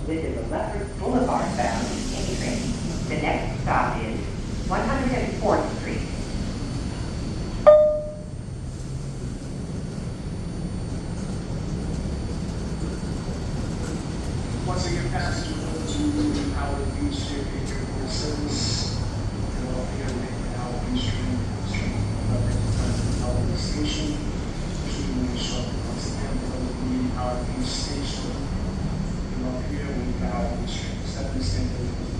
This is a Lefferts Blvd bound any train. The next stop is 104th Street. Once again, passengers welcome to Howard Beach JP Airport service. You're all here to make the Howard Beach train Howard Beach Station. Shooting shortly once again for the Howard Beach Station. You're all here with the Howard Beach train. Stepping stand